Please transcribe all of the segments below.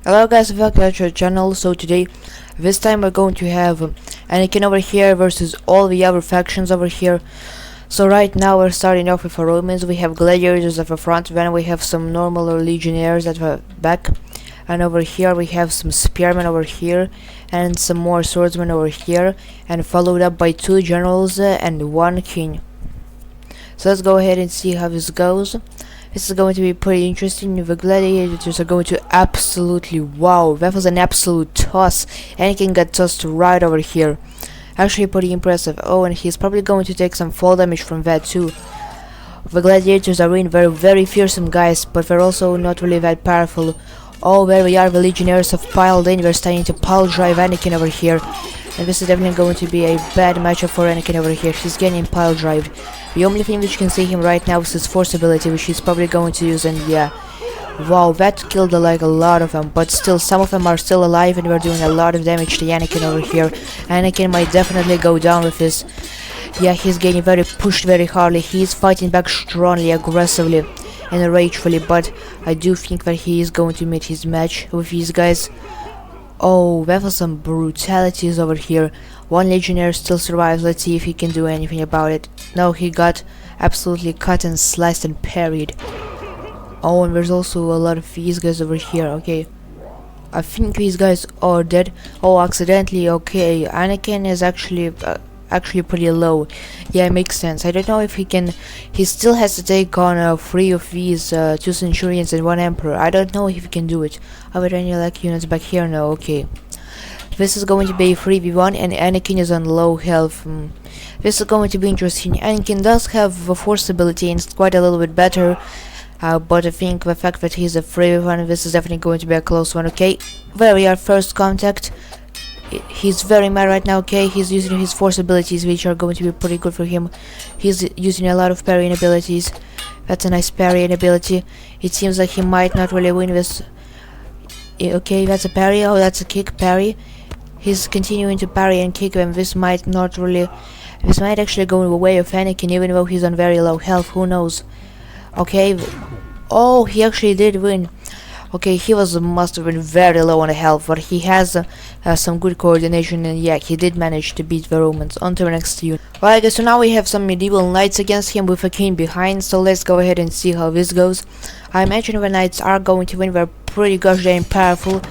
Hello guys, welcome back to our channel. So today, this time we're going to have Anakin over here versus all the other factions over here. So right now we're starting off with our Romans. We have gladiators at the front, then we have some normal or legionnaires at the back, and over here we have some spearmen over here, and some more swordsmen over here, and followed up by 2 generals and 1 king. So let's go ahead and see how this goes. This is going to be pretty interesting. The gladiators are going to absolutely... Wow, that was an absolute toss. Anakin got tossed right over here. Actually pretty impressive. Oh, and he's probably going to take some fall damage from that too. The gladiators are in very fearsome guys, but they're also not really that powerful. Oh, there we are, the legionnaires have piled in. They're starting to pile drive Anakin over here. And this is definitely going to be a bad matchup for Anakin over here. He's getting pile drived. The only thing which can see him right now is his force ability, which he's probably going to use, and yeah. Wow, that killed like a lot of them, but still some of them are still alive and we're doing a lot of damage to Anakin over here. Anakin might definitely go down with this. Yeah, he's getting pushed very hardly. He's fighting back strongly, aggressively, and ragefully, but I do think that he is going to meet his match with these guys. Oh, that was some brutalities over here. 1 legionnaire still survives. Let's see if he can do anything about it. No, he got absolutely cut and sliced and parried. Oh, and there's also a lot of these guys over here. Okay, I think these guys are dead. Oh, accidentally. Okay, Anakin is actually pretty low. Yeah, it makes sense. I don't know if he can. He still has to take on 3 of these 2 centurions and 1 emperor. I don't know if he can do it. Are there any like units back here? No. Okay, this is going to be a 3v1 and Anakin is on low health. This is going to be interesting. Anakin does have a force ability and it's quite a little bit better. But I think the fact that he's a 3v1, this is definitely going to be a close one. Okay, there we are, first contact. He's very mad right now. Okay, he's using his force abilities, which are going to be pretty good for him. He's using a lot of parrying abilities. That's a nice parrying ability. It seems like he might not really win this. Okay, that's a parry. Oh, that's a kick parry. He's continuing to parry and kick, and this might not really... This might actually go in the way of Anakin, even though he's on very low health. Who knows? Okay. Oh, he actually did win. Okay, he must have been very low on health, but he has some good coordination, and yeah, he did manage to beat the Romans. On to the next unit. Alright guys, so now we have some medieval knights against him with a king behind, so let's go ahead and see how this goes. I imagine the knights are going to win. They're pretty gosh dang powerful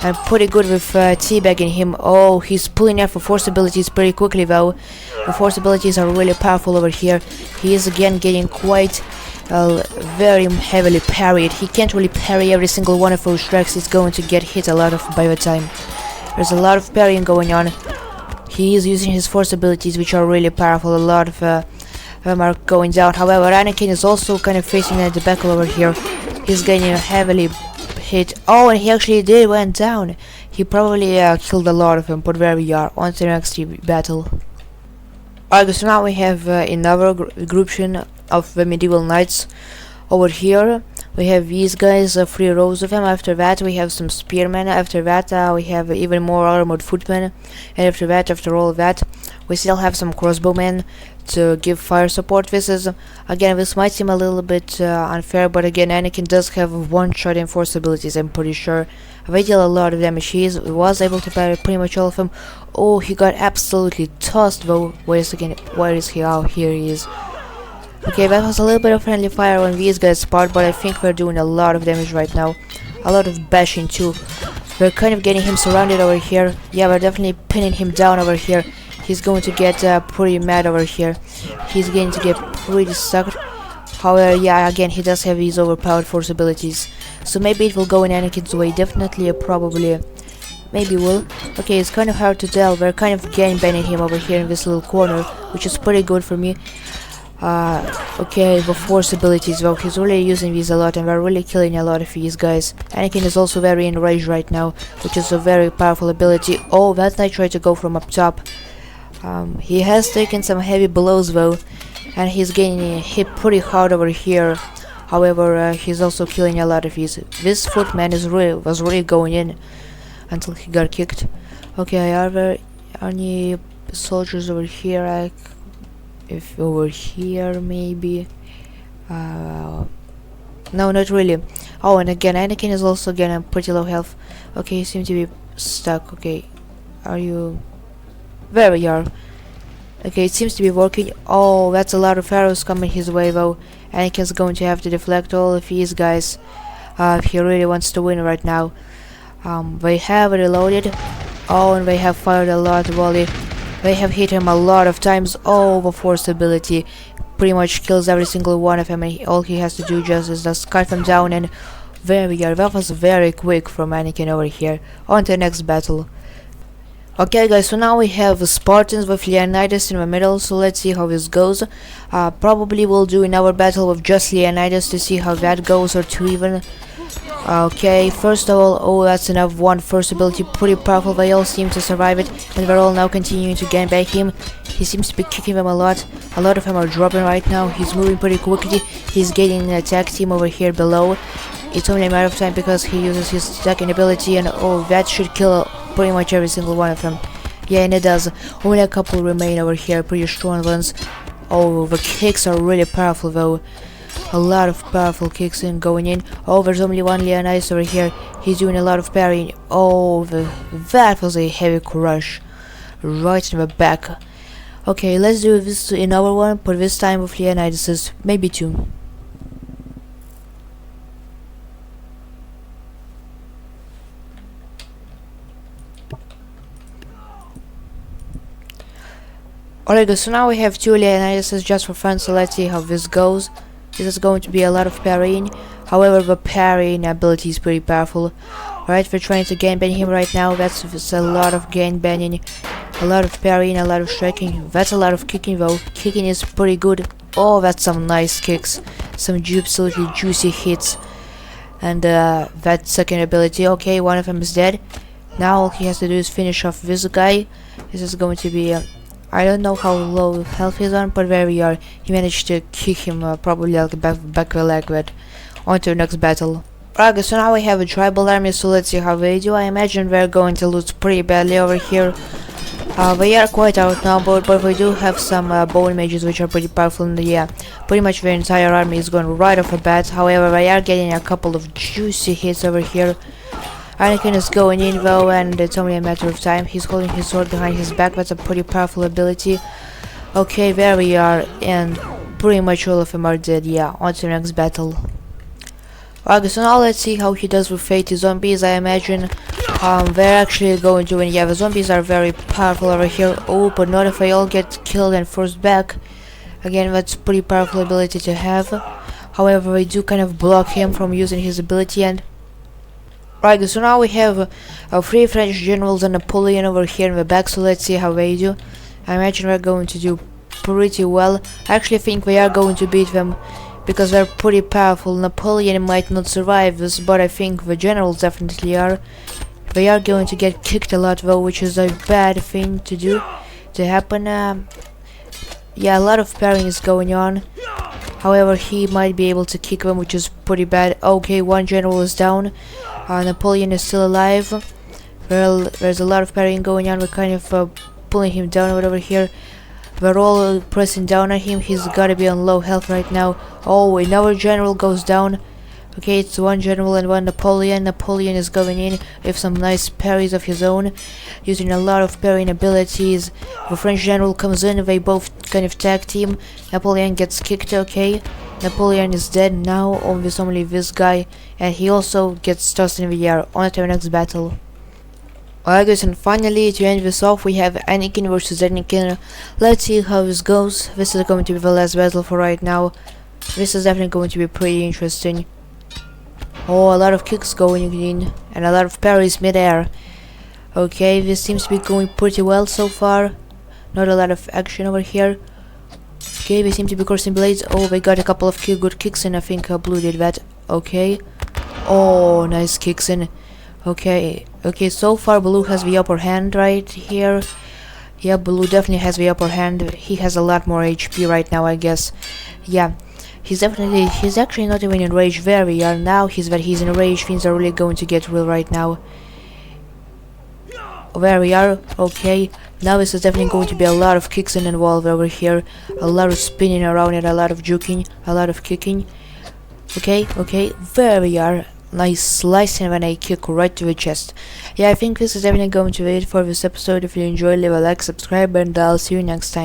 and pretty good with teabagging him. Oh, he's pulling out for force abilities pretty quickly though. The force abilities are really powerful over here. He is again getting quite very heavily parried. He can't really parry every single one of those strikes. He's going to get hit a lot of by the time. There's a lot of parrying going on. He is using his force abilities, which are really powerful. A lot of them are going down. However, Anakin is also kind of facing a debacle over here. He's getting heavily hit. Oh, and he actually did went down. He probably killed a lot of them, but there we are. On to the next battle. Alright, so now we have another grouping of the medieval knights. Over here we have these guys, 3 rows of them. After that we have some spearmen. After that we have even more armored footmen, and after that, after all of that, we still have some crossbowmen to give fire support. This is again, this might seem a little bit unfair, but again, Anakin does have 1-shot and force abilities. I'm pretty sure they deal a lot of damage. He was able to parry pretty much all of them. Oh, he got absolutely tossed though. Wait a second, where is he? Oh, here he is. Okay, that was a little bit of friendly fire on these guys' part, but I think we're doing a lot of damage right now. A lot of bashing too. We're kind of getting him surrounded over here. Yeah, we're definitely pinning him down over here. He's going to get pretty mad over here. He's going to get pretty sucked. However, yeah, again, he does have these overpowered force abilities. So maybe it will go in Anakin's way. Definitely, probably, maybe will. Okay, it's kind of hard to tell. We're kind of gangbanging him over here in this little corner, which is pretty good for me. Okay, the force abilities, well, he's really using these a lot, and we're really killing a lot of these guys. Anakin is also very enraged right now, which is a very powerful ability. Oh, that knight tried to go from up top. He has taken some heavy blows though, and he's getting hit pretty hard over here. However, he's also killing a lot of these. This footman was really going in until he got kicked. Okay, are there any soldiers over here? If over here maybe No, not really. Oh, and again, Anakin is also again on pretty low health. Okay, you seem to be stuck. Okay, are you? There we are. Okay, it seems to be working. Oh, that's a lot of arrows coming his way though. Anakin's going to have to deflect all of these guys if he really wants to win right now. They have reloaded. Oh, and they have fired a lot of volley. They have hit him a lot of times. Oh, the force ability pretty much kills every single one of them, and all he has to do just is just cut them down, and there we are. That was very quick from Anakin over here. On to the next battle. Okay guys, so now we have Spartans with Leonidas in the middle, so let's see how this goes. Probably we'll do another battle with just Leonidas to see how that goes, or two even. Okay, first of all, oh, that's enough. One first ability, pretty powerful. They all seem to survive it, and they're all now continuing to gangbang him. He seems to be kicking them a lot. A lot of them are dropping right now. He's moving pretty quickly. He's getting an attack team over here below. It's only a matter of time because he uses his second ability, and oh, that should kill pretty much every single one of them. Yeah, and it does. Only a couple remain over here, pretty strong ones. Oh, the kicks are really powerful though. A lot of powerful kicks going in. Oh, there's only one Leonidas over here. He's doing a lot of parrying. Oh, that was a heavy crush right in the back. Okay, let's do this another one, but this time with Leonidas, maybe two. Alright guys, so now we have two Leonidas just for fun, so let's see how this goes. This is going to be a lot of parrying. However, the parrying ability is pretty powerful. Alright, we're trying to gangbang him right now. That's a lot of gangbanging, a lot of parrying, a lot of striking. That's a lot of kicking though. Kicking is pretty good. Oh, that's some nice kicks. Some absolutely juicy hits. And that second ability. Okay, one of them is dead. Now all he has to do is finish off this guy. This is going to be... I don't know how low health he's on, but there we are. He managed to kick him probably like back the leg, but on to the next battle. Alright, so now we have a tribal army, so let's see how they do. I imagine they're going to lose pretty badly over here. They are quite outnumbered, but we do have some bone mages which are pretty powerful, and yeah, pretty much their entire army is going right off the bat. However, they are getting a couple of juicy hits over here. Anakin is going in though, and it's only a matter of time. He's holding his sword behind his back. That's a pretty powerful ability. Okay, there we are, and pretty much all of them are dead. Yeah, on to the next battle. Okay, so now let's see how he does with 80 zombies. I imagine they're actually going to win. Yeah, the zombies are very powerful over here. Oh, but not if they all get killed and forced back. Again, that's a pretty powerful ability to have. However, they do kind of block him from using his ability, and right, so now we have three French generals and Napoleon over here in the back, so let's see how they do. I imagine we're going to do pretty well. I actually think we are going to beat them because they're pretty powerful. Napoleon might not survive this, but I think the generals definitely are. They are going to get kicked a lot though, which is a bad thing to do, to happen. Yeah, a lot of parrying is going on. However, he might be able to kick them, which is pretty bad. Okay, one general is down. Napoleon is still alive. Well, there's a lot of parrying going on. We're kind of pulling him down over here. We're all pressing down on him. He's gotta be on low health right now. Oh, another general goes down. Okay, it's one general and one Napoleon. Napoleon is going in with some nice parries of his own, using a lot of parrying abilities. The French general comes in. They both kind of tag team. Napoleon gets kicked. Okay, Napoleon is dead now. Only this guy, and he also gets tossed in the air. On to the next battle. Alright guys, and finally to end this off we have Anakin versus Anakin. Let's see how this goes. This is going to be the last battle for right now. This is definitely going to be pretty interesting. Oh, a lot of kicks going in and a lot of parries mid-air. Okay, this seems to be going pretty well so far. Not a lot of action over here. Okay, we seem to be crossing blades. Oh, they got a couple of good kicks in. I think Blue did that. Okay. Oh, nice kicks in. Okay, so far Blue has the upper hand right here. Yeah, Blue definitely has the upper hand. He has a lot more HP right now, I guess. Yeah, he's actually not even in rage. There we are now. He's in rage. Things are really going to get real right now. There we are. Okay, now this is definitely going to be a lot of kicks involved over here. A lot of spinning around and a lot of juking, a lot of kicking. Okay, there we are. Nice slicing when I kick right to the chest. Yeah, I think this is definitely going to be it for this episode. If you enjoyed, leave a like, subscribe, and I'll see you next time.